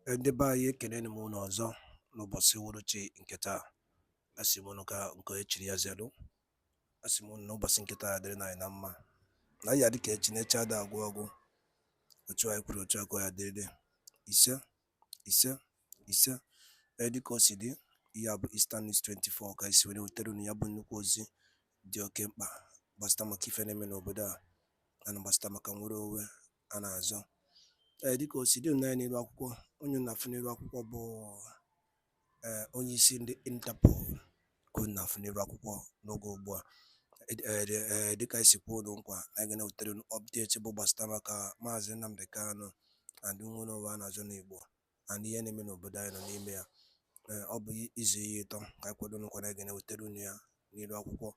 Ndị be anyị ekeneni m unu ọzọ n'ụbọchị uhuruchi nke taa. Asị m unu ka nke echiri ya zelu. Asị m unu n'ụbọchị nke taa dịrị anyị na mma. Na ya dịka echi na-eche ada agwụ ọgwụ. Otu anyị kwuru otu aka ya dịrị. Ise. Dịka o si dị, ya bụ Eastern News 24 ka isi were wetere unu ya bụ nnukwu ozi dị oke mkpa gbasịta maka ife na-eme n'obodo a na gbasịta maka nwere onwe a na-azọ. Dịka o si dị na n'iru akwụkwọ, onye na-afụ n'iru akwụkwọ bụ onye isi ndị Interpol ka onye na-afụ n'iru akwụkwọ n'oge ugbu a. Dịka isi kwuo nkwa anyị ga-ewetara unu update bụ gbasịta maka Mazi Nnamdi Kanu and nwere onwe a na-azọ n'Igbo and ihe na-eme n'obodo anyị nọ n'ime ya. Ọ bụ izu ihe ịtọ ka anyị kwado nkwa na anyị ga-ewetara unu ya n'iru akwụkwọ.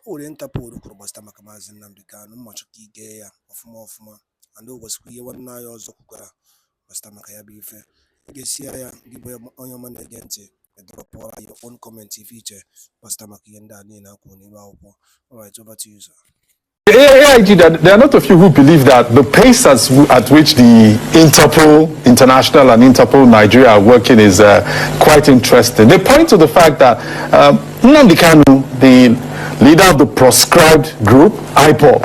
O nwere Interpol kwuru gbasịta maka Mazi Nnamdi Kanu, mmachọ ka ige ya ọfụma and o gwesikwa ihe nwanne anyị ọzọ kwukwara gbasịta maka ya bụ ife. Ị ga-esi ya gị bụ onye ọma na-ege ntị, drọpụọra your own comment ife iche gbasịta maka ihe ndị a niile akwụ n'iru akwụkwọ. Alright, over to you, sir. AIG, there are not a few who believe that the pace at which the Interpol International and Interpol Nigeria are working is quite interesting. They point to the fact that Nnamdi Kanu, the leader of the proscribed group, IPOB,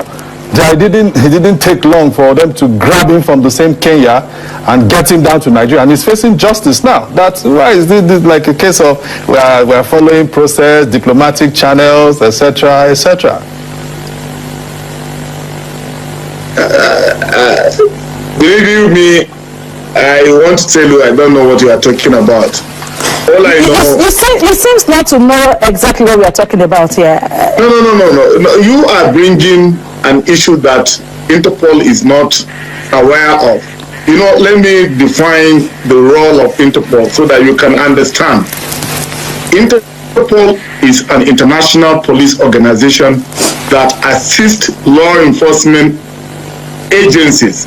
it didn't take long for them to grab him from the same Kenya and get him down to Nigeria, and he's facing justice now. That's why is this like a case of we're following process, diplomatic channels, etc., etc. Believe me, I want to tell you I don't know what you are talking about. All I know. You seems not to know exactly what we are talking about here. No. You are bringing an issue that Interpol is not aware of. Let me define the role of Interpol so that you can understand. Interpol is an international police organization that assists law enforcement agencies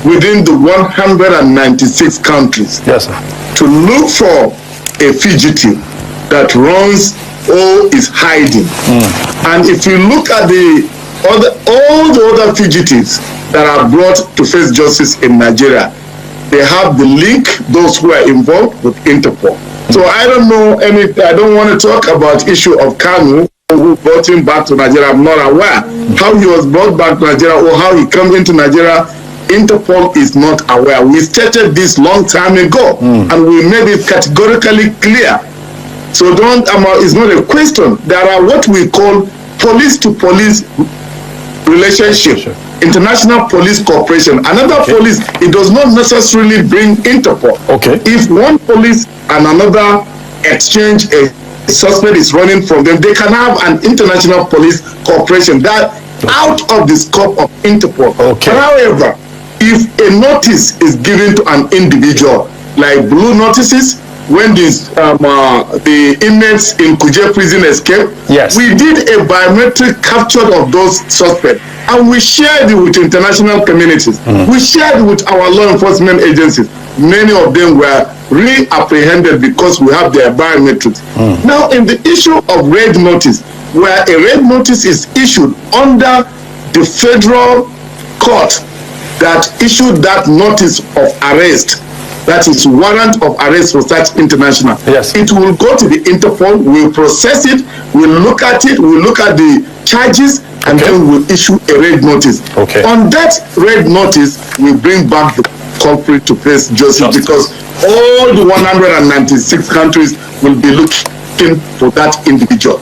within the 196 countries, yes, sir, to look for a fugitive that runs or is hiding. And if you look at all the other fugitives that are brought to face justice in Nigeria, they have the link, those who are involved with Interpol. So I don't know I don't want to talk about issue of Kanu, who brought him back to Nigeria. I'm not aware how he was brought back to Nigeria or how he came into Nigeria. Interpol is not aware. We stated this long time ago, and we made it categorically clear. So it's not a question. There are what we call police-to-police relationship, international police cooperation. Another police, it does not necessarily bring Interpol. Okay. If one police and another exchange a suspect is running from them, they can have an international police cooperation that out of the scope of Interpol. Okay. However, if a notice is given to an individual, like blue notices, when the inmates in Kuje prison escaped, yes, we did a biometric capture of those suspects and we shared it with international communities. We shared it with our law enforcement agencies. Many of them were re-apprehended because we have their biometrics. Now, in the issue of red notice, where a red notice is issued under the federal court that issued that notice of arrest, that is warrant of arrest for such international. Yes. It will go to the Interpol, we'll process it, we'll look at it, we'll look at the charges, and then we'll issue a red notice. Okay. On that red notice, we bring back the culprit to face justice because all the 196 countries will be looking for that individual.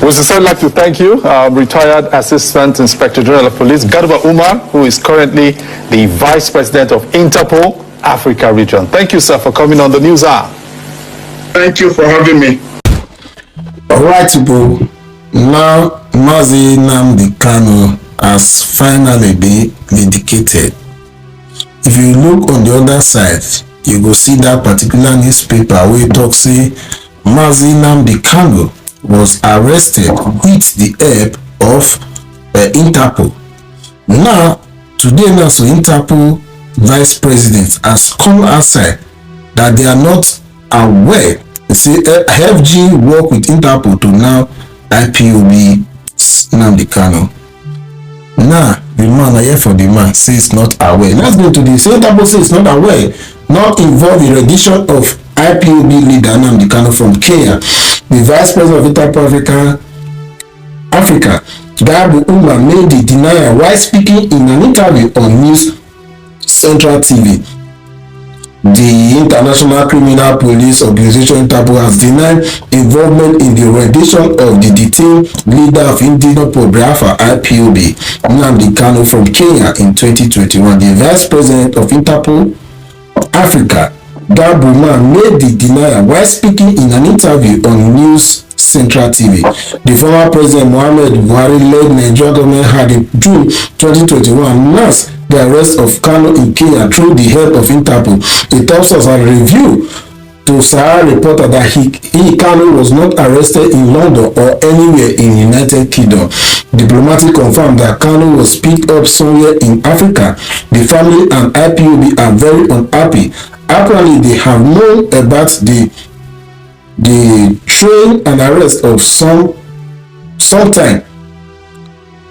We sincerely like to thank you, retired Assistant Inspector General of Police, Garba Umar, who is currently the Vice President of Interpol Africa Region. Thank you, sir, for coming on the News Hour. Thank you for having me. All right, people. Now, Mazi Nnamdi Kanu has finally been vindicated. If you look on the other side, you go see that particular newspaper where it talks say Mazi Nnamdi Kanu was arrested with the help of Interpol. Now, today now, so Interpol Vice President has come outside that they are not aware. They say FG work with Interpol to now IPOB Nnamdi Kanu. Now, the man I hear for the man says not aware. Let's go to the Interpol says not aware not involve the rendition of IPOB leader Nnamdi Kanu from Kenya. The Vice President of Interpol Africa, Garba Umar, made the denial while speaking in an interview on News Central TV. The International Criminal Police Organization Interpol has denied involvement in the rendition of the detained leader of Interpol Biafra IPOB, Nnamdi Kanu from Kenya in 2021. The Vice President of Interpol Africa, Garba Umar, made the denial while speaking in an interview on News Central TV. The former President Muhammad Buhari-led Nigerian government had in June 2021 announced the arrest of Kanu in Kenya through the help of Interpol. A top source has revealed to Sahara reporter that Kanu was not arrested in London or anywhere in the United Kingdom. Diplomatic confirmed that Kanu was picked up somewhere in Africa. The family and IPOB are very unhappy. Apparently, they have known about the train and arrest of sometime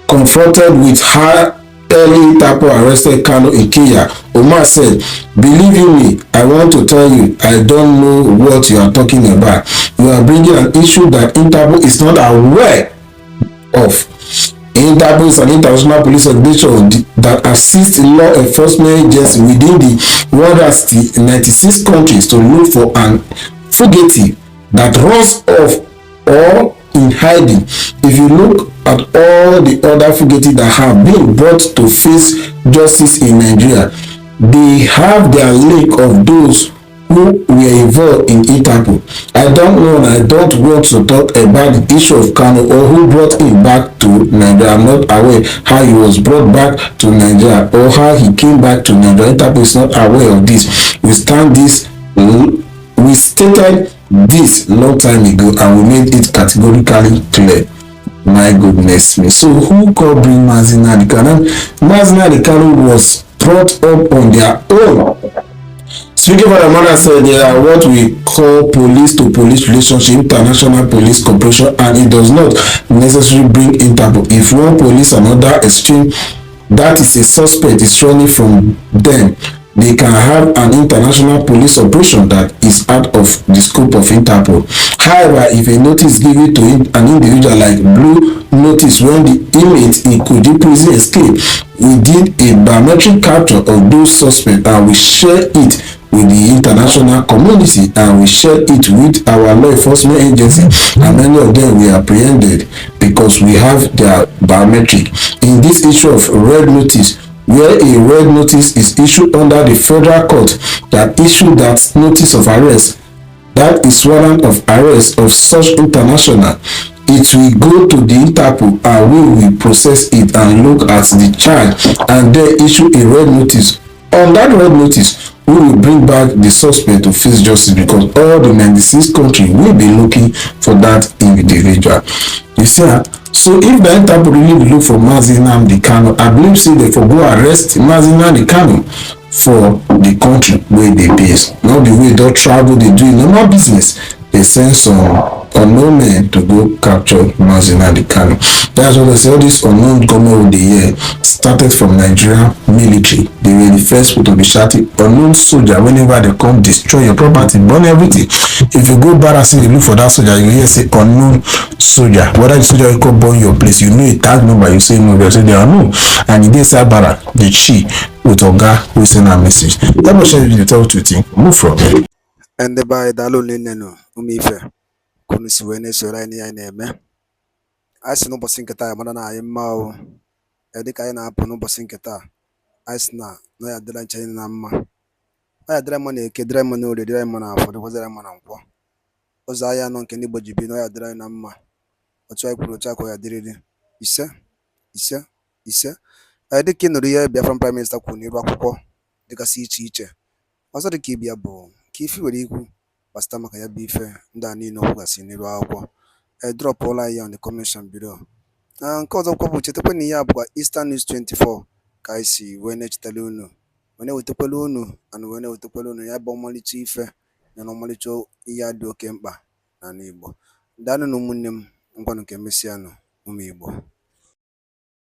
confronted with her early Interpol arrested Kanu in Kenya. Omar said, "Believe you me, I want to tell you, I don't know what you are talking about. You are bringing an issue that Interpol is not aware of." Interpol is an international police organization that assists law enforcement agencies within the 196 countries to look for an fugitive that runs off or in hiding. If you look at all the other fugitives that have been brought to face justice in Nigeria, they have their link of those who were involved in Interpol. I don't know and I don't want to talk about the issue of Kanu or who brought him back to Nigeria. I'm not aware how he was brought back to Nigeria or how he came back to Nigeria. Interpol is not aware of this. We stated this long time ago and we made it categorically clear. My goodness me. So who could bring Mazi Nnamdi Kanu? Mazi Nnamdi Kanu was brought up on their own. Speaking for the mother said they are what we call police to police relationship, international police cooperation, and it does not necessarily bring Interpol. If one police another extreme that is a suspect is running from them, they can have an international police operation that is out of the scope of Interpol. However, if a notice given to an individual like Blue Notice when the inmate in Kuje prison escaped, we did a biometric capture of those suspects and we share it with the international community and we share it with our law enforcement agency, and many of them were apprehended because we have their biometric. In this issue of red notice, where a red notice is issued under the federal court that issued that notice of arrest, that is warrant of arrest of such international, it will go to the Interpol and we will process it and look at the charge and then issue a red notice. On that red notice, we will bring back the suspect to face justice because all the 96 countries will be looking for that individual. You see, so if the Interpol really look for Mazi Nnamdi Kanu, I believe say they for go arrest Mazi Nnamdi Kanu for the country where they base, not the way they travel, they do normal business. They send some unknown men to go capture Mazi Nnamdi Kanu. That's what they say. All this unknown government of the year started from Nigeria military. They were the first people to be shouting unknown soldier whenever they come destroy your property, burn everything. If you go back and see they look for that soldier, you hear say unknown soldier. Whether the soldier will come burn your place, you know a tag number, you say no, they say they are no. And in this bara, the chi with Oga who send a message. Let me show you the tell to think. Move from here. And the by Dalo Nino, Umife, Kunisiwene Sorani and Eme. I see no Bosinkata, Madana, I am Mao, Edikaina Pono Bosinkata, Isna, no Adela Chainama. I had money, Kedremano, the Dremona for the Wazaramana. Ozaya non Kenny be no Adranama. What's why Purochaco did it? Issa, I did kin the Biafran Prime Minister Kuni Rako, the Cassi teacher. Also the Kibia Bo. Kifi weriku bastamaka ya bife ndani no hugasi ni rwako drop all eye on the commission bureau cause of kobu chetepo ni ya bwa Eastern News 24 kaisi wene chitalunu wene utepelunu and wene utepelunu ya bomali chife na normally cho ya do kemba na Igbo danu no munnem ngwanu kemesiano umu Igbo.